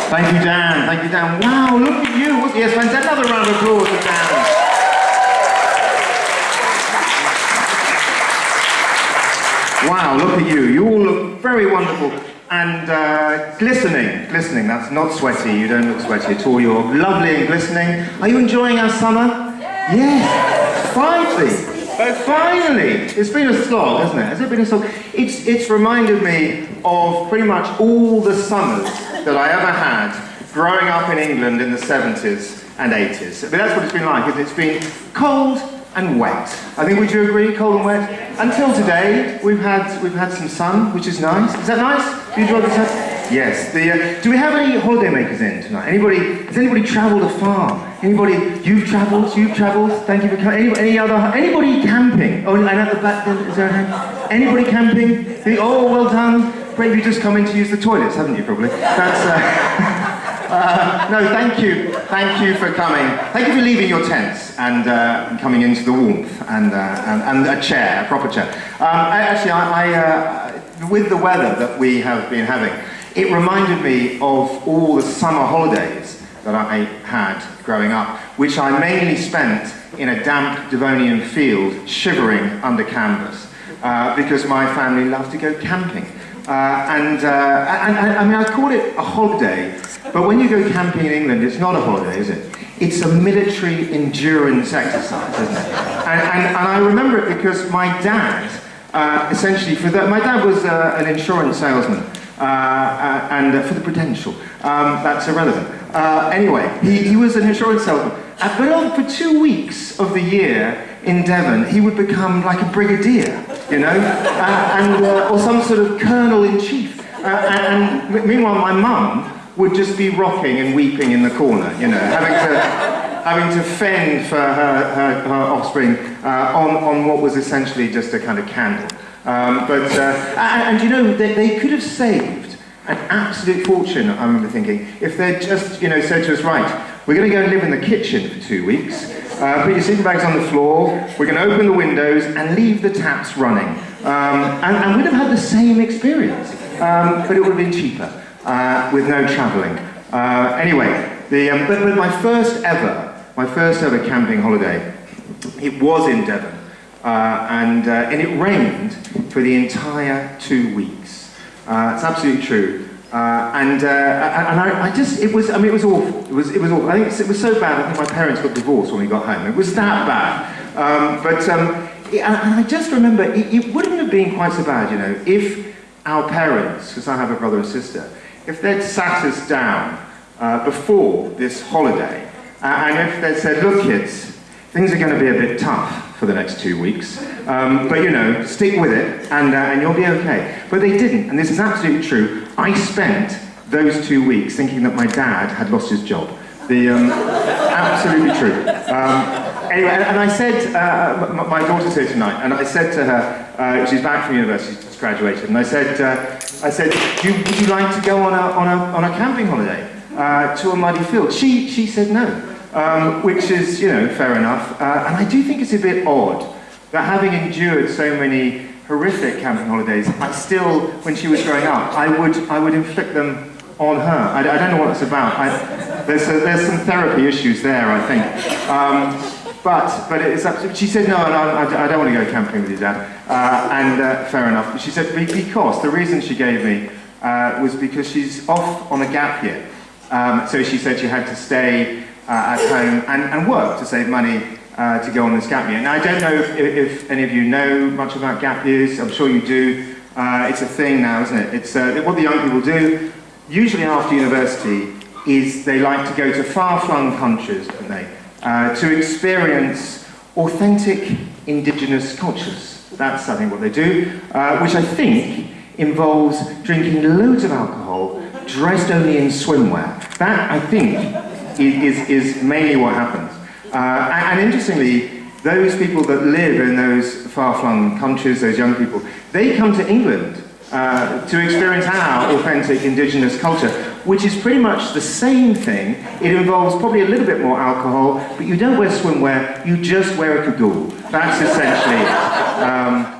Thank you, Dan. Thank you, Dan. Wow, look at you. Yes, fantastic. Another round of applause for Dan. Wow, look at you. You all look very wonderful and glistening. Glistening, that's not sweaty. You don't look sweaty at all. You're lovely and glistening. Are you enjoying our summer? Yes. Finally. Finally! It's been a slog, hasn't it? Has it been a slog? It's reminded me of pretty much all the summers that I ever had growing up in England in the 70s and 80s. But that's what it's been like, isn't it? It's been cold and wet. I think, would you agree, cold and wet? Until today, we've had some sun, which is nice. Is that nice? Do you enjoy the sun? Yes. Do we have any holidaymakers in tonight? Has anybody travelled afar? Anybody? You've travelled. Thank you for coming. Anybody camping? Oh, and at the back, is there a hand? Anybody camping? Oh, well done. Great, you just come in to use the toilets, haven't you? Probably. That's. No, thank you. Thank you for coming. Thank you for leaving your tents and coming into the warmth and a chair, a proper chair. With the weather that we have been having, it reminded me of all the summer holidays that I had growing up, which I mainly spent in a damp Devonian field, shivering under canvas, because my family loved to go camping. I mean, I call it a holiday, but when you go camping in England, it's not a holiday, is it? It's a military endurance exercise, isn't it? And I remember it because my dad, my dad was an insurance salesman, and for the Prudential. That's irrelevant. Anyway, he was an insurance salesman. But for 2 weeks of the year in Devon, he would become like a brigadier, you know, or some sort of colonel-in-chief. And meanwhile, my mum would just be rocking and weeping in the corner, you know, having to fend for her offspring on what was essentially just a kind of candle. And you know, they could have saved an absolute fortune, I remember thinking, if they'd just, you know, said to us, right, we're going to go and live in the kitchen for 2 weeks, put your sleeping bags on the floor, we're going to open the windows and leave the taps running. And we'd have had the same experience, but it would have been cheaper, with no travelling. Anyway, but my first ever camping holiday, it was in Devon. And it rained for the entire 2 weeks. It's absolutely true. And it was awful. It was awful. I think it was so bad, I think my parents got divorced when we got home. It was that bad. And I just remember, it wouldn't have been quite so bad, you know, if our parents, because I have a brother and sister, if they'd sat us down before this holiday, and if they'd said, look kids, things are going to be a bit tough for the next 2 weeks, but you know, stick with it and you'll be okay. But they didn't, and this is absolutely true. I spent those 2 weeks thinking that my dad had lost his job. Absolutely true. Anyway, and I said, my daughter's here tonight, and I said to her, she's back from university, she's just graduated, and I said, would you like to go on a camping holiday to a muddy field? She said no. Which is, you know, fair enough. And I do think it's a bit odd that having endured so many horrific camping holidays, I still, when she was growing up, I would inflict them on her. I don't know what it's about. There's some therapy issues there, I think. But it's absolutely, she said, no, I don't want to go camping with your dad. And fair enough. She said, because the reason she gave me was because she's off on a gap year. So she said she had to stay at home and work to save money to go on this gap year. Now, I don't know if any of you know much about gap years. I'm sure you do. It's a thing now, isn't it? It's what the young people do, usually after university, is they like to go to far-flung countries, don't they, to experience authentic indigenous cultures. That's, I think, what they do, which I think involves drinking loads of alcohol, dressed only in swimwear. That, I think, is mainly what happens. And interestingly, those people that live in those far-flung countries, those young people, they come to England to experience our authentic indigenous culture, which is pretty much the same thing. It involves probably a little bit more alcohol, but you don't wear swimwear, you just wear a cagoule. That's essentially it.